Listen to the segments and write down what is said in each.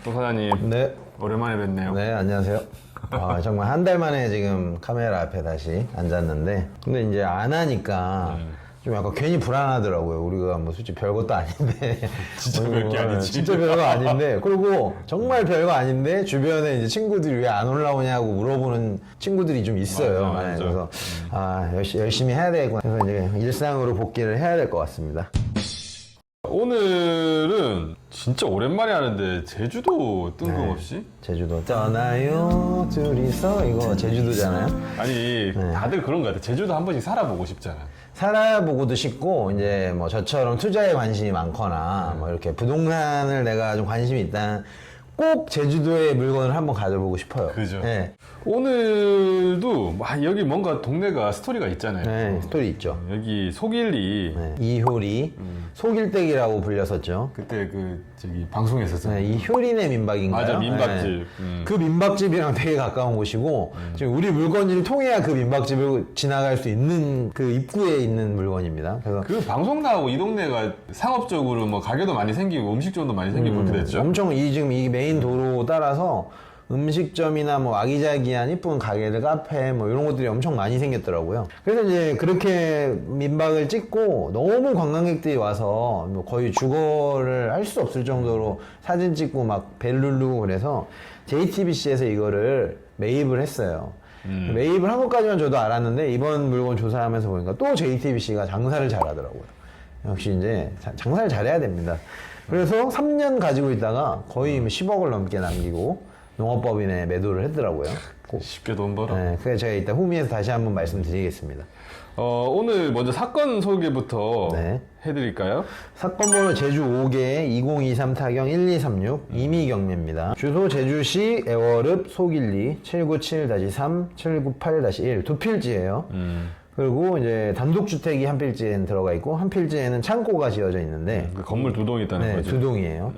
또 사장님. 네. 오랜만에 뵙네요. 네, 안녕하세요. 정말 한 달 만에 지금 카메라 앞에 다시 앉았는데, 근데 이제 안 하니까 좀 약간 괜히 불안하더라고요. 우리가 뭐 솔직히 별것도 아닌데. 진짜 별게 아니지. 진짜 별거 아닌데. 그리고 정말 별거 아닌데, 주변에 이제 친구들이 왜 안 올라오냐고 물어보는 친구들이 좀 있어요. 맞아, 맞아. 그래서, 열심히 해야 되겠구나. 그래서 이제 일상으로 복귀를 해야 될 것 같습니다. 오늘은 진짜 오랜만에 하는데 제주도 뜬금없이? 제주도 떠나요, 둘이서. 이거 제주도잖아요. 아니 다들 그런 것 같아. 제주도 한 번씩 살아보고 싶잖아. 살아보고도 싶고, 이제 뭐 저처럼 투자에 관심이 많거나, 뭐 이렇게 부동산을 내가 좀 관심이 있다. 꼭 제주도의 물건을 한번 가져보고 싶어요. 그죠. 네. 오늘도 여기 뭔가 동네가 스토리가 있잖아요. 네, 스토리 있죠. 여기 속일리. 네. 이효리, 속일댁이라고 불렸었죠. 그때 저기 방송에서 네, 이효리네 민박인가요? 맞아, 민박집. 네. 그 민박집이랑 되게 가까운 곳이고, 지금 우리 물건지를 통해야 그 민박집을 지나갈 수 있는 그 입구에 있는 물건입니다. 그래서 그 방송 나오고 이 동네가 상업적으로 뭐 가게도 많이 생기고 음식점도 많이 생기고 그렇게 됐죠. 엄청 지금 이 메인 도로 따라서 음식점이나 뭐 아기자기한 이쁜 가게들, 카페 뭐 이런 것들이 엄청 많이 생겼더라고요. 그래서 이제 그렇게 민박을 찍고 너무 관광객들이 와서 뭐 거의 주거를 할 수 없을 정도로 사진 찍고 막 벨 누르고 그래서 JTBC에서 이거를 매입을 했어요. 매입을 한 것까지만 저도 알았는데 이번 물건 조사하면서 보니까 또 JTBC가 장사를 잘하더라고요. 역시 이제 장사를 잘해야 됩니다. 그래서 3년 가지고 있다가 거의 10억을 넘게 남기고 농업법인에 매도를 했더라고요. 쉽게 돈 벌어. 네, 그래서 제가 이따 후미에서 다시 한번 말씀드리겠습니다. 오늘 먼저 사건 소개부터 네. 해드릴까요? 사건 번호 제주 5개 2023 타경 1236 이미경례입니다. 주소 제주시 애월읍 속일리 797-3 798-1 두 필지예요. 그리고 이제 단독주택이 한 필지에는 들어가 있고 한 필지에는 창고가 지어져 있는데 그 건물 두 동이 있다는 네, 거죠. 두 동이에요.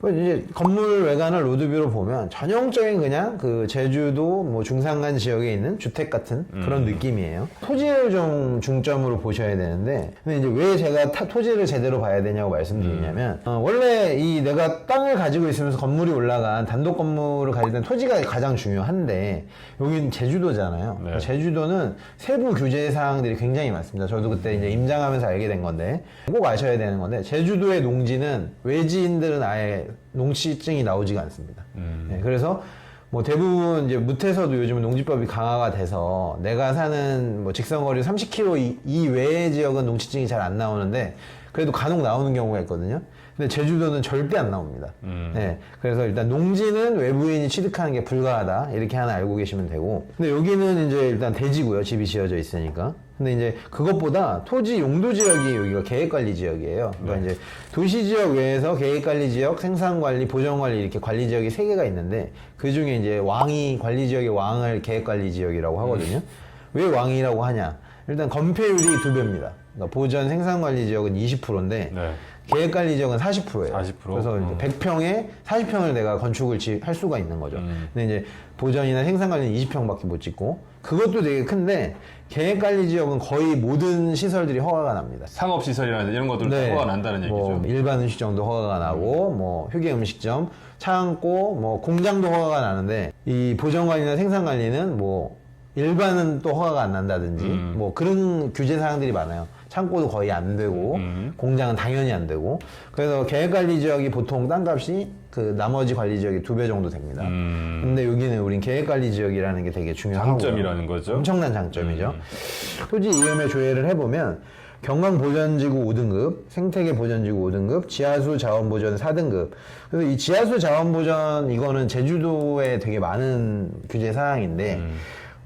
이제 건물 외관을 로드뷰로 보면 전형적인 그냥 그 제주도 뭐 중산간 지역에 있는 주택 같은 그런 느낌이에요. 토지를 좀 중점으로 보셔야 되는데, 근데 이제 왜 제가 토지를 제대로 봐야 되냐고 말씀드리냐면, 원래 이 내가 땅을 가지고 있으면서 건물이 올라간 단독 건물을 가질 때는 토지가 가장 중요한데, 여기는 제주도잖아요. 네. 제주도는 세부 규제 사항들이 굉장히 많습니다. 저도 그때 이제 임장하면서 알게 된 건데, 꼭 아셔야 되는 건데, 제주도의 농지는 외지인들은 아예 농지증이 나오지가 않습니다. 네, 그래서 뭐 대부분 이제 무태서도 요즘은 농지법이 강화가 돼서 내가 사는 뭐 직선거리 30km 이외의 지역은 농지증이 잘 안 나오는데 그래도 간혹 나오는 경우가 있거든요. 근데 제주도는 절대 안 나옵니다. 네, 그래서 일단 농지는 외부인이 취득하는 게 불가하다 이렇게 하나 알고 계시면 되고, 근데 여기는 이제 일단 대지고요. 집이 지어져 있으니까. 근데 이제 그것보다 토지 용도 지역이 여기가 계획관리 지역이에요. 그러니까 이제 도시 지역 외에서 계획관리 지역, 생산관리, 보전관리 이렇게 관리 지역이 3개가 있는데 그 중에 이제 왕이 관리 지역의 왕을 계획관리 지역이라고 하거든요. 왜 왕이라고 하냐? 일단 건폐율이 2배입니다. 그러니까 보전 생산관리 지역은 20%인데 네. 계획관리 지역은 40%예요. 40%? 그래서 이제 100평에 40평을 내가 건축을 할 수가 있는 거죠. 근데 이제 보전이나 생산관리는 20평밖에 못 짓고, 그것도 되게 큰데 계획관리 지역은 거의 모든 시설들이 허가가 납니다. 상업시설이라든지 이런 것들도 네. 허가가 난다는 얘기죠. 뭐 일반 음식점도 허가가 나고, 뭐 휴게 음식점, 창고, 뭐 공장도 허가가 나는데 이 보전관리나 생산관리는 뭐 일반은 또 허가가 안 난다든지 뭐 그런 규제 사항들이 많아요. 창고도 거의 안 되고 공장은 당연히 안 되고, 그래서 계획관리 지역이 보통 땅값이 그 나머지 관리 지역이 2배 정도 됩니다. 근데 여기는 우린 계획관리 지역이라는 게 되게 중요하고 장점이라는 거죠. 엄청난 장점이죠. 토지 이음의 조회를 해보면 경강보전지구 5등급, 생태계 보전지구 5등급, 지하수 자원보전 4등급. 그래서 이 지하수 자원보전 이거는 제주도에 되게 많은 규제 사항인데,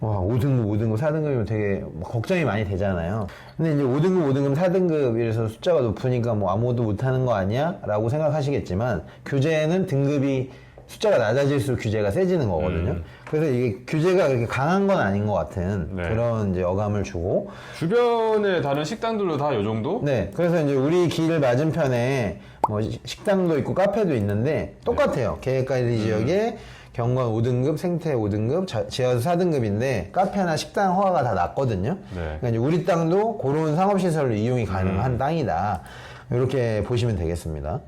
와, 5등급, 4등급이면 되게 걱정이 많이 되잖아요. 근데 이제 5등급, 4등급 이래서 숫자가 높으니까 뭐 아무것도 못하는 거 아니야? 라고 생각하시겠지만, 규제는 등급이 숫자가 낮아질수록 규제가 세지는 거거든요. 그래서 이게 규제가 그렇게 강한 건 아닌 것 같은 네. 그런 이제 어감을 주고, 주변에 다른 식당들도 다 요 정도? 네, 그래서 이제 우리 길 맞은편에 뭐 식당도 있고 카페도 있는데 똑같아요. 계획관리 지역에 경관 5등급, 생태 5등급, 지하수 4등급인데 카페나 식당 허가가 다 났거든요. 네. 그러니까 이제 우리 땅도 그런 상업시설로 이용이 가능한 땅이다. 이렇게 보시면 되겠습니다.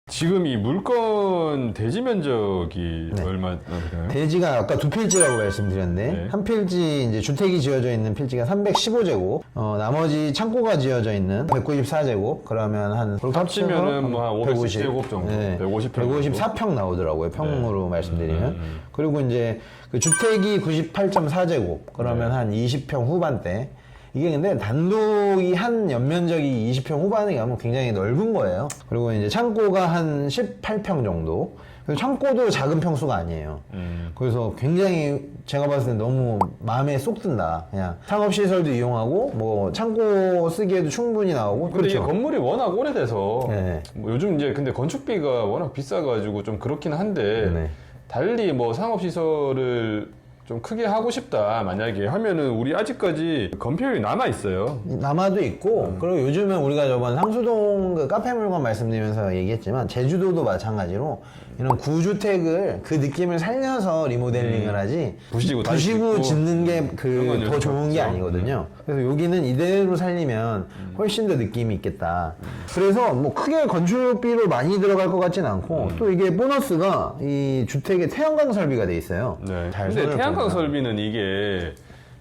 지금 이 물건 대지 면적이 네. 얼마나 되나요? 대지가 아까 두 필지라고 말씀드렸는데 네. 한 필지 이제 주택이 지어져 있는 필지가 315제곱, 나머지 창고가 지어져 있는 194제곱. 그러면 한 그렇게 합치면은 뭐한 510제곱 정도, 네, 150평 정도? 154평 나오더라고요. 평으로 말씀드리면. 그리고 이제 그 주택이 98.4제곱. 그러면 한 20평 후반대. 이게 근데 단독이 한 연면적이 20평 후반에 가면 굉장히 넓은 거예요. 그리고 이제 창고가 한 18평 정도. 그래서 창고도 작은 평수가 아니에요. 그래서 굉장히 제가 봤을 때 너무 마음에 쏙 든다. 그냥 상업시설도 이용하고, 뭐, 창고 쓰기에도 충분히 나오고. 근데 이게 그렇죠. 건물이 워낙 오래돼서 네. 뭐 요즘 이제 근데 건축비가 워낙 비싸가지고 좀 그렇긴 한데 네. 달리 뭐 상업시설을 좀 크게 하고 싶다 만약에 하면은 우리 아직까지 건폐율이 남아 있어요. 남아도 있고, 그리고 요즘은 우리가 저번 상수동 그 카페 물건 말씀드리면서 얘기했지만, 제주도도 마찬가지로 이런 구주택을 그 느낌을 살려서 리모델링을 하지, 부시고 다시 짓고 짓는 게 그런 건 더 요즘 좋은 게 없죠. 아니거든요. 그래서 여기는 이대로 살리면 훨씬 더 느낌이 있겠다. 그래서 뭐 크게 건축비로 많이 들어갈 것 같진 않고, 또 이게 보너스가 이 주택에 태양광 설비가 돼 있어요. 네. 잘 근데 손을 태양광 보면. 설비는 이게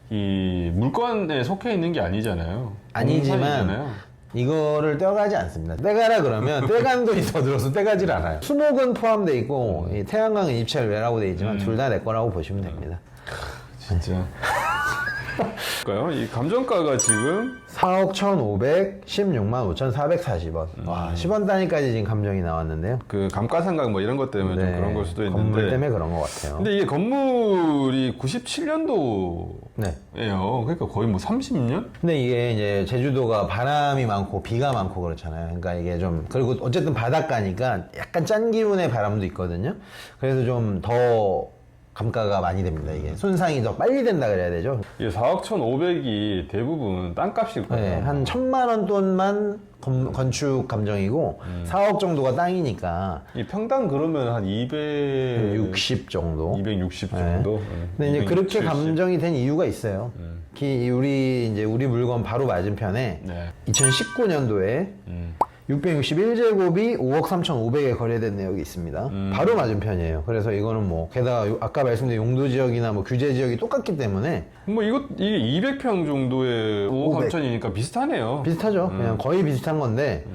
이 물건에 속해 있는 게 아니잖아요. 아니지만 공사이잖아요. 이거를 떼어가지 않습니다. 떼가라 그러면 떼간 돈이 더 들어서 떼가질 않아요. 수목은 포함되어 있고 이 태양광은 입찰 외라고 되어 있지만 둘 다 내 거라고 보시면 됩니다. 진짜. 그러니까요. 이 감정가가 지금 4억 1,516만 5,440원. 와, 10원 단위까지 지금 감정이 나왔는데요. 그 감가상각 뭐 이런 것 때문에 좀 그런 걸 수도 있는데. 건물 때문에 그런 것 같아요. 근데 이게 건물이 97년도예요. 네. 그러니까 거의 뭐 30년? 근데 이게 이제 제주도가 바람이 많고 비가 많고 그렇잖아요. 그러니까 이게 좀, 그리고 어쨌든 바닷가니까 약간 짠 기운의 바람도 있거든요. 그래서 좀 더 감가가 많이 됩니다. 이게 손상이 더 빨리 된다 그래야 되죠. 이게 4억 1,500이 대부분 땅값일 거예요. 네, 한 1,000만 원 돈만 건축 감정이고 4억 정도가 땅이니까 이 평당 그러면 한 60 정도. 260 정도. 근데 이제 270. 그렇게 감정이 된 이유가 있어요. 우리 물건 바로 맞은편에 네. 2019년도에 661제곱이 5억 3,500에 거래된 내역이 있습니다. 바로 맞은편이에요. 그래서 이거는 뭐 게다가 아까 말씀드린 용도 지역이나 뭐 규제 지역이 똑같기 때문에 뭐 이게 200평 정도의 5억 500. 3천이니까 비슷하네요. 비슷하죠. 그냥 거의 비슷한 건데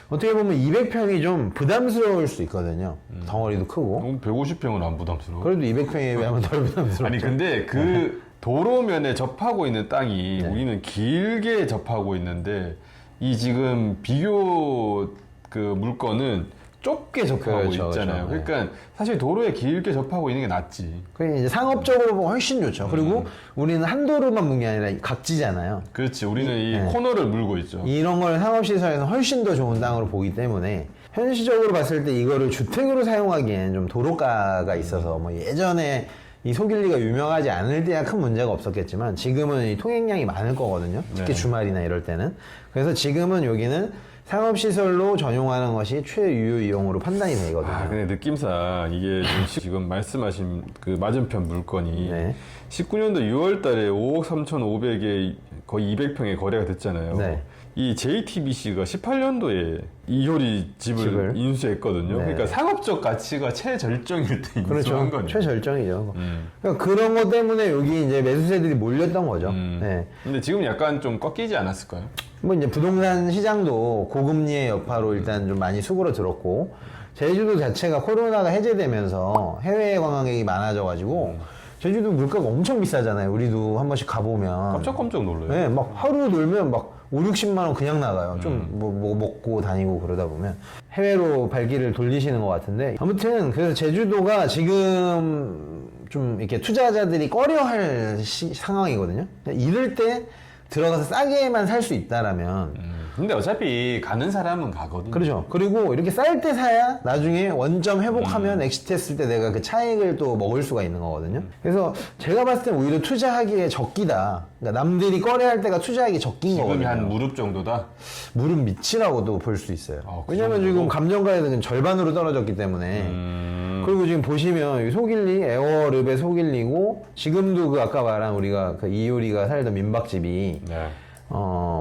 어떻게 보면 200평이 좀 부담스러울 수 있거든요. 덩어리도 크고. 150평은 안 부담스러워. 그래도 200평에 비하면 덜 부담스럽죠. 아니 근데 그 도로면에 접하고 있는 땅이 네. 우리는 길게 접하고 있는데 이 지금 비교 그 물건은 좁게 접하고 그렇죠, 있잖아요. 그렇죠. 그러니까 사실 도로에 길게 접하고 있는 게 낫지. 그게 이제 상업적으로 보면 훨씬 좋죠. 그리고 우리는 한 도로만 본 게 아니라 각지잖아요. 그렇지. 우리는 이 네. 코너를 물고 있죠. 이런 걸 상업시설에서 훨씬 더 좋은 땅으로 보기 때문에 현실적으로 봤을 때 이거를 주택으로 사용하기엔 좀 도로가가 있어서 뭐 예전에 이 소길리가 유명하지 않을 때야 큰 문제가 없었겠지만 지금은 이 통행량이 많을 거거든요. 특히 네. 주말이나 이럴 때는. 그래서 지금은 여기는 상업시설로 전용하는 것이 최유효 이용으로 판단이 되거든요. 근데 느낌상 이게 지금 말씀하신 그 맞은편 물건이 네. 19년도 6월 달에 5억 3,500에 거의 200평에 거래가 됐잖아요. 네. 이 JTBC가 18년도에 이효리 집을 인수했거든요. 네. 그러니까 상업적 가치가 최절정일 때 인수한 그렇죠. 거네요. 최절정이죠. 그러니까 그런 것 때문에 여기 이제 매수세들이 몰렸던 거죠. 네. 근데 지금 약간 좀 꺾이지 않았을까요? 뭐 이제 부동산 시장도 고금리의 여파로 일단 좀 많이 수그러들었고 제주도 자체가 코로나가 해제되면서 해외 관광객이 많아져가지고 제주도 물가가 엄청 비싸잖아요. 우리도 한 번씩 가보면 깜짝깜짝 놀라요. 네, 막 하루 놀면 막 5, 60만 원 그냥 나가요. 좀 뭐 먹고 다니고 그러다 보면 해외로 발길을 돌리시는 것 같은데 아무튼 그래서 제주도가 지금 좀 이렇게 투자자들이 꺼려할 상황이거든요. 이럴 때 들어가서 싸게만 살 수 있다라면 근데 어차피 가는 사람은 가거든요. 그렇죠. 그리고 이렇게 쌀 때 사야 나중에 원점 회복하면 엑시트했을 때 내가 그 차익을 또 먹을 수가 있는 거거든요. 그래서 제가 봤을 때 오히려 투자하기에 적기다. 그러니까 남들이 거래할 때가 투자하기 적긴 지금이 거거든요. 한 무릎 정도다? 무릎 밑이라고도 볼 수 있어요. 그 왜냐면 정도로? 지금 감정가액은 절반으로 떨어졌기 때문에. 그리고 지금 보시면 이 소길리, 에어르베 소길리고 지금도 그 아까 말한 우리가 그 이효리가 살던 민박집이 네.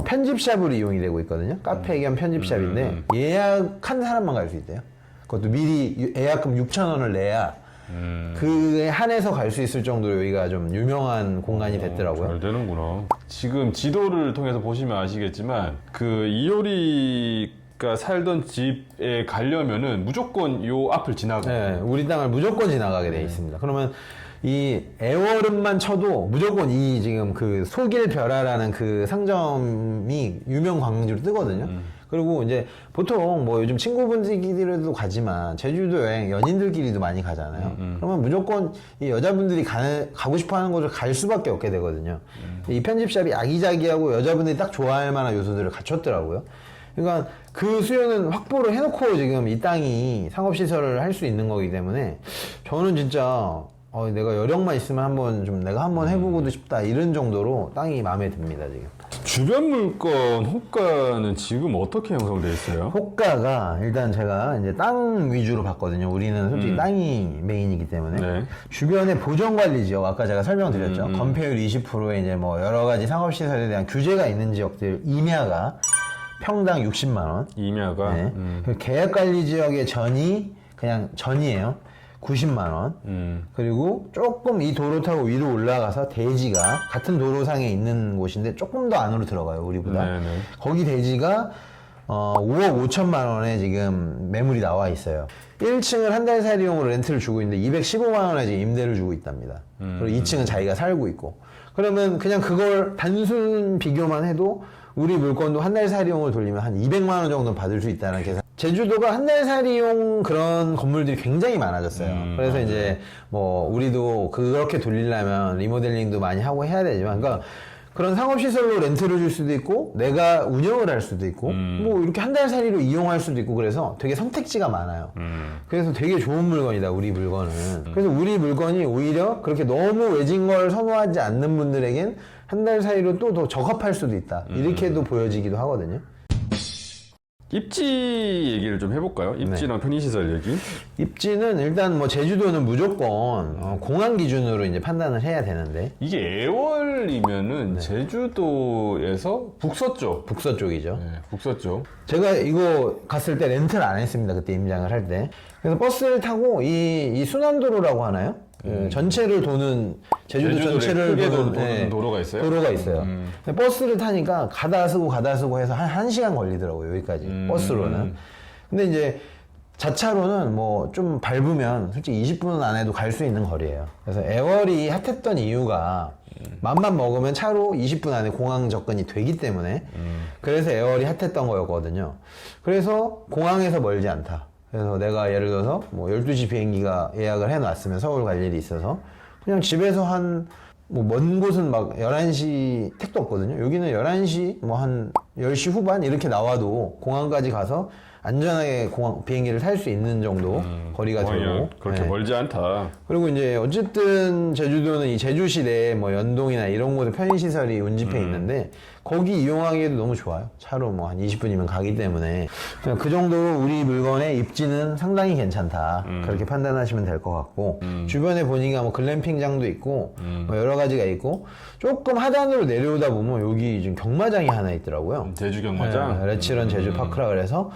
편집샵으로 이용이 되고 있거든요. 카페 겸 편집샵인데 예약한 사람만 갈 수 있대요. 그것도 미리 예약금 6,000원을 내야 그에 한해서 갈 수 있을 정도로 여기가 좀 유명한 공간이 됐더라고요. 잘 되는구나. 지금 지도를 통해서 보시면 아시겠지만 그 이효리가 살던 집에 가려면은 무조건 요 앞을 지나가. 네, 우리 땅을 무조건 지나가게 돼 있습니다. 그러면 이 애월음만 쳐도 무조건 이 지금 그 소길벼라라는 그 상점이 유명 관광지로 뜨거든요. 그리고 이제 보통 뭐 요즘 친구분들끼리도 가지만 제주도 여행 연인들끼리도 많이 가잖아요. 그러면 무조건 이 여자분들이 가고 싶어 하는 곳을 갈 수밖에 없게 되거든요. 이 편집샵이 아기자기하고 여자분들이 딱 좋아할 만한 요소들을 갖췄더라고요. 그러니까 그 수요는 확보를 해놓고 지금 이 땅이 상업시설을 할 수 있는 거기 때문에 저는 진짜 내가 여력만 있으면 내가 한번 해보고도 싶다 이런 정도로 땅이 마음에 듭니다 지금. 주변 물건 호가는 지금 어떻게 형성되어 있어요? 호가가 일단 제가 이제 땅 위주로 봤거든요. 우리는 솔직히 땅이 메인이기 때문에 네. 주변에 보전관리 지역 아까 제가 설명드렸죠. 건폐율 20%에 이제 뭐 여러 가지 상업시설에 대한 규제가 있는 지역들 임야가 평당 60만 원. 임야가. 네. 계약관리 지역의 전이 그냥 전이에요. 90만 원. 그리고 조금 이 도로 타고 위로 올라가서 대지가 같은 도로상에 있는 곳인데 조금 더 안으로 들어가요, 우리보다. 네네. 거기 대지가 5억 5천만 원에 지금 매물이 나와 있어요. 1층을 한 달 살이용으로 렌트를 주고 있는데 215만 원에 지금 임대를 주고 있답니다. 그리고 2층은 자기가 살고 있고. 그러면 그냥 그걸 단순 비교만 해도 우리 물건도 한 달 살이용을 돌리면 한 200만 원 정도 받을 수 있다는 계산. 제주도가 한 달 살이용 그런 건물들이 굉장히 많아졌어요. 그래서 이제 뭐 우리도 그렇게 돌리려면 리모델링도 많이 하고 해야 되지만, 그러니까 그런 상업시설로 렌트를 줄 수도 있고 내가 운영을 할 수도 있고 뭐 이렇게 한 달 살이로 이용할 수도 있고 그래서 되게 선택지가 많아요. 그래서 되게 좋은 물건이다 우리 물건은. 그래서 우리 물건이 오히려 그렇게 너무 외진 걸 선호하지 않는 분들에겐 한 달 사이로 또 더 적합할 수도 있다 이렇게도 보여지기도 하거든요. 입지 얘기를 좀 해볼까요? 입지랑 편의시설 얘기. 입지는 일단 뭐 제주도는 무조건 공항 기준으로 이제 판단을 해야 되는데 이게 애월이면은 제주도에서 북서쪽. 북서쪽이죠. 네, 북서쪽. 제가 이거 갔을 때 렌트를 안 했습니다. 그때 임장을 할 때. 그래서 버스를 타고 이 순환도로라고 하나요? 전체를 도는 제주도 전체를 크게 도는 도는 도로가 있어요? 도로가 있어요. 근데 버스를 타니까 가다 쓰고 해서 한 1시간 걸리더라고요. 여기까지 버스로는. 근데 이제 자차로는 뭐 좀 밟으면 솔직히 20분 안에도 갈 수 있는 거리예요. 그래서 애월이 핫했던 이유가 맘만 먹으면 차로 20분 안에 공항 접근이 되기 때문에 그래서 애월이 핫했던 거였거든요. 그래서 공항에서 멀지 않다. 그래서 내가 예를 들어서 뭐 12시 비행기가 예약을 해놨으면 서울 갈 일이 있어서 그냥 집에서 뭐 먼 곳은 막 11시 택도 없거든요. 여기는 11시 뭐 한 10시 후반 이렇게 나와도 공항까지 가서 안전하게 비행기를 탈 수 있는 정도 거리가 되고 그렇게 멀지 않다. 그리고 이제 어쨌든 제주도는 이 제주시 내에 뭐 연동이나 이런 곳에 편의시설이 운집해 있는데 거기 이용하기에도 너무 좋아요. 차로 뭐 한 20분이면 가기 때문에 그냥 그 정도로 우리 물건의 입지는 상당히 괜찮다. 그렇게 판단하시면 될 것 같고 주변에 보니까 뭐 글램핑장도 있고 뭐 여러 가지가 있고 조금 하단으로 내려오다 보면 여기 지금 경마장이 하나 있더라고요. 제주 경마장? 네, 레치런 제주파크라 그래서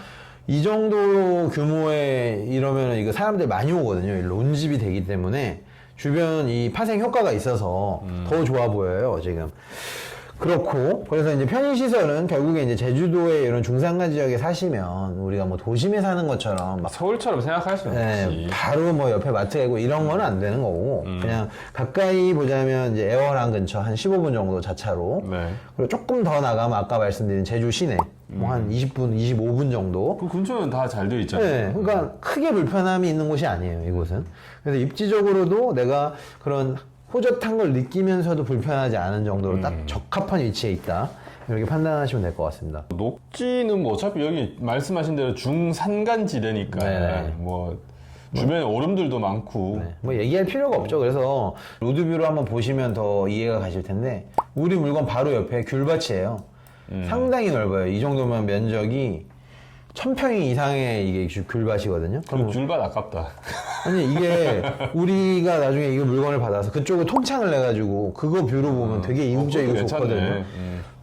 이 정도 규모의 이러면 이거 사람들 많이 오거든요. 일로 온집이 되기 때문에 주변 이 파생 효과가 있어서 더 좋아 보여요, 지금. 그렇고, 그래서 이제 편의시설은 결국에 이제 제주도의 이런 중산간 지역에 사시면 우리가 뭐 도심에 사는 것처럼 막 서울처럼 생각할 수는 없지. 바로 뭐 옆에 마트가 있고 이런 건 안 되는 거고, 그냥 가까이 보자면 이제 애월항 근처 한 15분 정도 자차로. 네. 그리고 조금 더 나가면 아까 말씀드린 제주 시내. 뭐 한 20분, 25분 정도. 그 근처는 다 잘 되어 있잖아요. 네, 그러니까 크게 불편함이 있는 곳이 아니에요, 이곳은. 그래서 입지적으로도 내가 그런 호젓한 걸 느끼면서도 불편하지 않은 정도로 딱 적합한 위치에 있다. 이렇게 판단하시면 될 것 같습니다. 녹지는 뭐 어차피 여기 말씀하신 대로 중산간지대니까 네네. 뭐 주변에 오름들도 많고 네, 뭐 얘기할 필요가 없죠. 그래서 로드뷰로 한번 보시면 더 이해가 가실 텐데 우리 물건 바로 옆에 귤밭이에요. 상당히 넓어요. 이 정도면 면적이 1000평 이상의 이게 귤밭이거든요. 그 귤밭 아깝다. 아니 이게 우리가 나중에 이거 물건을 받아서 그쪽을 통창을 내가지고 그거 뷰로 보면 되게 이국적이고 좋거든요.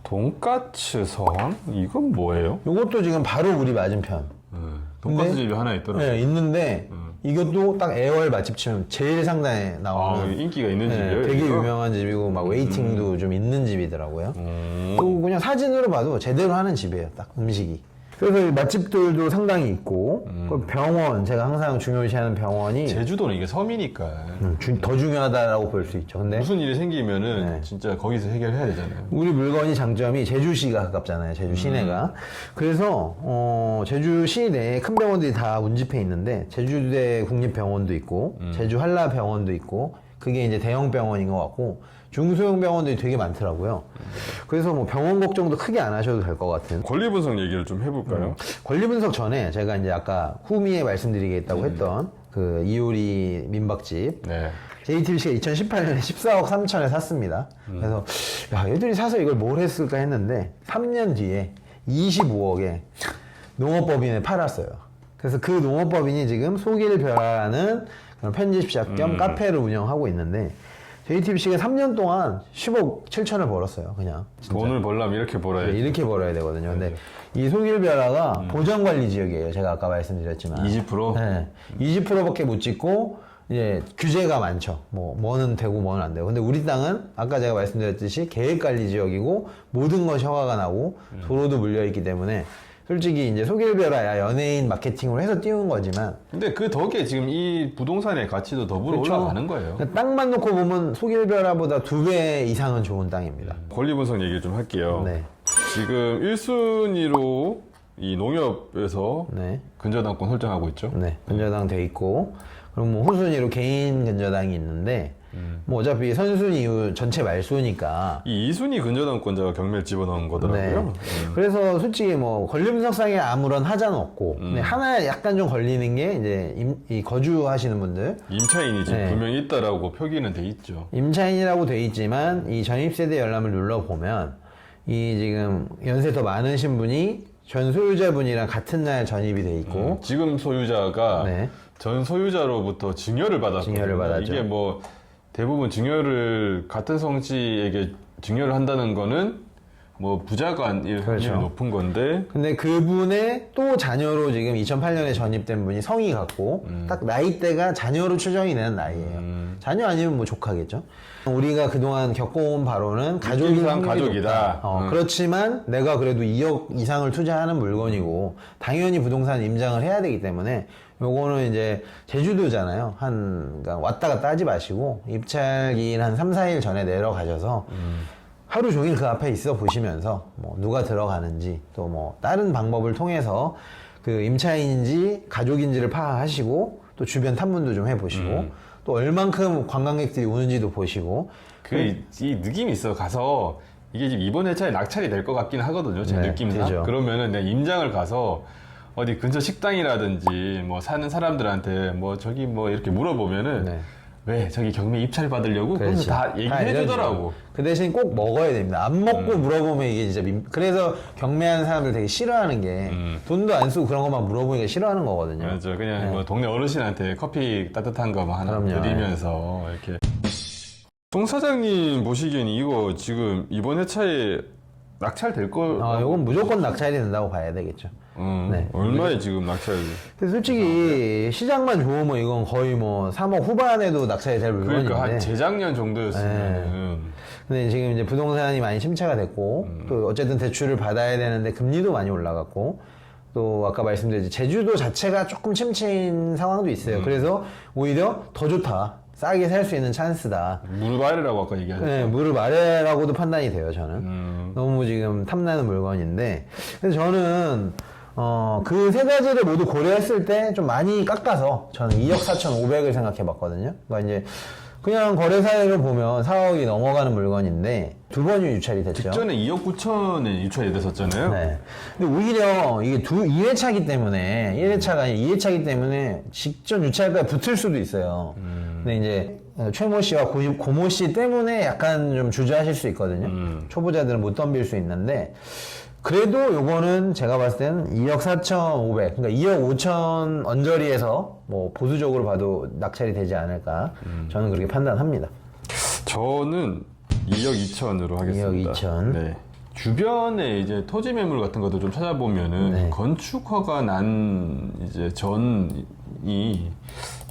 돈까츠 성? 이건 뭐예요? 이것도 지금 바로 우리 맞은편. 돈가스 집이 하나 있더라고요. 네, 있는데 이것도 딱 애월 맛집 치면 제일 상단에 아, 나오는 인기가 있는 집이에요? 되게 여기가? 유명한 집이고 막 웨이팅도 좀 있는 집이더라고요. 또 그냥 사진으로 봐도 제대로 하는 집이에요. 딱 음식이. 그래서 이 맛집들도 상당히 있고 그 병원, 제가 항상 중요시하는 병원이 제주도는 이게 섬이니까 더 중요하다라고 볼 수 있죠. 근데 무슨 일이 생기면은 네. 진짜 거기서 해결해야 되잖아요. 우리 물건이 장점이 제주시가 가깝잖아요. 제주 시내가. 그래서 제주 시내에 큰 병원들이 다 운집해 있는데 제주대 국립병원도 있고 제주 한라병원도 있고 그게 이제 대형 병원인 것 같고 중소형 병원들이 되게 많더라고요. 그래서 뭐 병원 걱정도 크게 안 하셔도 될 것 같은. 권리 분석 얘기를 좀 해볼까요? 권리 분석 전에 제가 이제 아까 후미에 말씀드리겠다고 했던 그 이효리 민박집 네. JTBC가 2018년에 14억 3천에 샀습니다. 그래서 야 얘들이 사서 이걸 뭘 했을까 했는데 3년 뒤에 25억에 농업법인에 팔았어요. 그래서 그 농업법인이 지금 소길벼라는 그런 편집샵 겸 카페를 운영하고 있는데 JTBC가 3년 동안 10억 7천을 벌었어요. 그냥 진짜. 돈을 벌려면 이렇게 벌어야지. 네, 이렇게 벌어야 되거든요. 근데 이 소길벼라가 보전관리 지역이에요. 제가 아까 말씀드렸지만 20%? 네, 20%밖에 못 짓고 이제 규제가 많죠. 뭐는 되고 뭐는 안 되고. 근데 우리 땅은 아까 제가 말씀드렸듯이 계획관리 지역이고 모든 것이 허가가 나고 도로도 물려 있기 때문에 솔직히 이제 소길벼라야 연예인 마케팅으로 해서 띄운 거지만 근데 그 덕에 지금 이 부동산의 가치도 더불어 그렇죠. 올라가는 거예요. 땅만 놓고 보면 소길벼라보다 2배 이상은 좋은 땅입니다. 권리 분석 얘기 좀 할게요. 네. 지금 1순위로 이 농협에서 네. 근저당권 설정하고 있죠. 네. 근저당 돼 있고 그럼 뭐 후순위로 개인 근저당이 있는데 뭐 어차피 선순위 이후 전체 말소니까 이 2순위 근저당권자가 경매를 집어넣은 네. 거더라고요. 그래서 솔직히 뭐 권리 분석상에 아무런 하자는 없고 근데 하나 약간 좀 걸리는 게 이제 이 거주하시는 분들 임차인이 지금 네. 분명히 있다라고 표기는 돼 있죠. 임차인이라고 돼 있지만 이 전입세대 열람을 눌러보면 이 지금 연세 더 많으신 분이 전 소유자분이랑 같은 날 전입이 돼 있고 지금 소유자가 네. 전 소유자로부터 증여를 받았거든요. 증여를 받았죠. 이게 뭐 대부분 증여를 같은 성씨에게 증여를 한다는 거는 뭐 부자간일 확률이 그렇죠. 높은 건데 근데 그분의 또 자녀로 지금 2008년에 전입된 분이 성이 같고 딱 나이대가 자녀로 추정이 되는 나이예요. 자녀 아니면 뭐 조카겠죠. 우리가 그동안 겪어온 바로는 가족이 느낌상 확률이 가족이다. 높다. 그렇지만 내가 그래도 2억 이상을 투자하는 물건이고 당연히 부동산 임장을 해야 되기 때문에 요거는 이제 제주도잖아요. 그러니까 왔다 갔다 하지 마시고 입찰기일 한 3, 4일 전에 내려가셔서 하루 종일 그 앞에 있어 보시면서 뭐 누가 들어가는지 또 뭐 다른 방법을 통해서 그 임차인인지 가족인지를 파악하시고 또 주변 탐문도 좀 해보시고 또 얼만큼 관광객들이 오는지도 보시고 이 느낌이 있어. 가서 이게 지금 이번 회차에 낙찰이 될 것 같긴 하거든요. 제 네, 느낌상. 되죠. 그러면은 내가 임장을 가서 어디 근처 식당이라든지 뭐 사는 사람들한테 뭐 저기 뭐 이렇게 물어보면은 네. 왜 저기 경매 입찰 받으려고 그래서 그렇지. 다 얘기해 알려주죠. 주더라고. 그 대신 꼭 먹어야 됩니다. 안 먹고 물어보면 이게 진짜 그래서 경매하는 사람들 되게 싫어하는 게 돈도 안 쓰고 그런 것만 물어보니까 싫어하는 거거든요. 맞아. 그냥 뭐 동네 어르신한테 커피 따뜻한 거 하나 그럼요. 드리면서 이렇게. 송 사장님 보시기엔 이거 지금 이번 회차에 낙찰 될 거. 이건 무조건 낙찰이 된다고 봐야 되겠죠. 네. 얼마에 지금 낙찰? 근데 솔직히 시장만 좋으면 이건 거의 뭐 3억 후반에도 낙찰이 될 물건인데. 그러니까 한 재작년 정도였으면. 근데 지금 이제 부동산이 많이 침체가 됐고 또 어쨌든 대출을 받아야 되는데 금리도 많이 올라갔고 또 아까 말씀드렸지 제주도 자체가 조금 침체인 상황도 있어요. 그래서 오히려 더 좋다. 싸게 살 수 있는 찬스다. 무릎 아래라고 아까 얘기하셨죠. 네, 무릎 아래라고도 판단이 돼요, 저는. 너무 지금 탐나는 물건인데. 그래서 저는, 그 세 가지를 모두 고려했을 때 좀 많이 깎아서 저는 2억 4,500을 생각해 봤거든요. 그러니까 이제 그냥 거래사례로 보면 4억이 넘어가는 물건인데 두 번이 유찰이 됐죠. 직전에 2억 9천에 유찰이 됐었잖아요. 네. 근데 오히려 이게 2회차기 때문에 1회차가 아니라 2회차기 때문에 직전 유찰가에 붙을 수도 있어요. 근데 이제 최모 씨와 고모 씨 때문에 약간 좀 주저하실 수 있거든요. 초보자들은 못 덤빌 수 있는데 그래도 요거는 제가 봤을 때는 2억 4,500 그러니까 2억 5천 언저리에서 뭐 보수적으로 봐도 낙찰이 되지 않을까 저는 그렇게 판단합니다. 저는 2억 2천으로 하겠습니다. 2억 2천. 네. 주변에 이제 토지 매물 같은 것도 좀 찾아보면은 네. 건축허가 난 이제 전이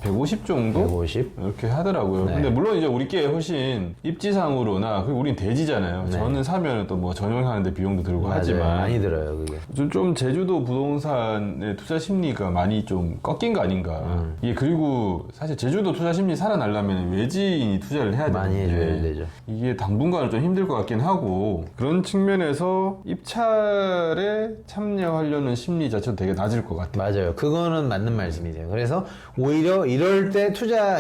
150 정도 150? 이렇게 하더라고요. 네. 근데 물론 이제 우리께 훨씬 입지상으로나 그리고 우린 대지잖아요. 네. 저는 사면은 또 뭐 전용하는데 비용도 들고 맞아요. 하지만 많이 들어요, 그게. 좀 제주도 부동산의 투자 심리가 많이 좀 꺾인 거 아닌가. 이게 그리고 사실 제주도 투자 심리 살아나려면 외지인이 투자를 해야 되는데 많이 해줘야 되죠. 이게 당분간은 좀 힘들 것 같긴 하고 그런 측면에서 입찰에 참여하려는 심리 자체도 되게 낮을 것 같아요. 맞아요. 그거는 맞는 말씀이세요. 그래서 오히려 이럴 때 투자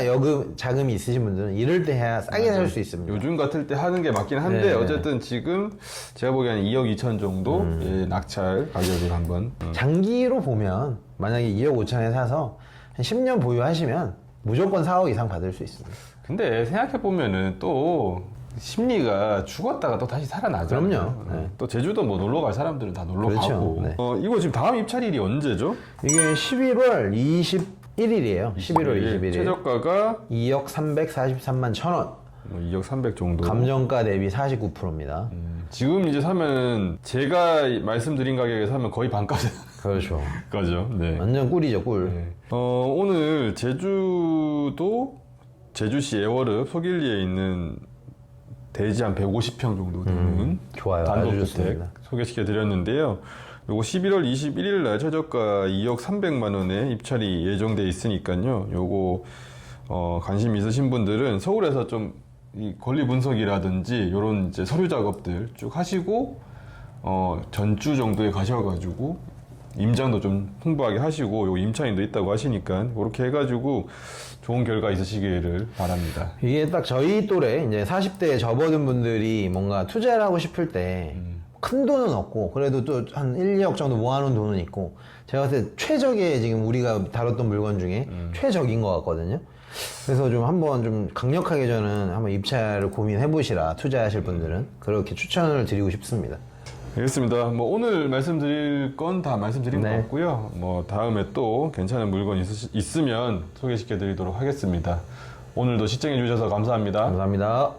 자금이 있으신 분들은 이럴 때 해야 싸게 살 수 있습니다. 요즘 같을 때 하는 게 맞긴 한데 네. 어쨌든 지금 제가 보기에는 2억 2천 정도의 낙찰 가격을 한번 장기로 보면 만약에 2억 5천에 사서 한 10년 보유하시면 무조건 4억 이상 받을 수 있습니다. 근데 생각해보면은 또 심리가 죽었다가 또 다시 살아나잖아요. 그럼요. 네. 또 제주도 뭐 놀러 갈 사람들은 다 놀러 그렇죠. 가고. 네. 이거 지금 다음 입찰일이 언제죠? 이게 11월 21일이에요. 11월 21일. 최저가가 2억 343만 1,000원. 뭐 2억 300 정도. 감정가 대비 49%입니다. 지금 이제 사면 제가 말씀드린 가격에 사면 거의 반값이 그렇죠. 거죠. 네. 완전 꿀이죠, 꿀. 네. 오늘 제주시 애월읍 소길리에 있는 대지 한 150평 정도 되는 좋아요. 아주 단독주택 좋습니다. 소개시켜 드렸는데요. 요거 11월 21일 날 최저가 2억 300만 원에 입찰이 예정돼 있으니까요. 요거 관심 있으신 분들은 서울에서 좀 이 권리 분석이라든지 요런 이제 서류 작업들 쭉 하시고 전주 정도에 가셔가지고 임장도 좀 풍부하게 하시고 요 임차인도 있다고 하시니까 그렇게 해가지고 좋은 결과 있으시기를 바랍니다. 이게 딱 저희 또래 이제 40대에 접어든 분들이 뭔가 투자를 하고 싶을 때 큰 돈은 없고 그래도 또 한 1, 2억 정도 모아놓은 돈은 있고 제가 봤을 때 최적의 지금 우리가 다뤘던 물건 중에 최적인 것 같거든요. 그래서 좀 한번 좀 강력하게 저는 한번 입찰을 고민해 보시라 투자하실 분들은 그렇게 추천을 드리고 싶습니다. 알겠습니다. 뭐 오늘 말씀드릴 건 다 말씀드린 네. 것 같고요. 뭐 다음에 또 괜찮은 물건 있으면 소개시켜 드리도록 하겠습니다. 오늘도 시청해 주셔서 감사합니다. 감사합니다.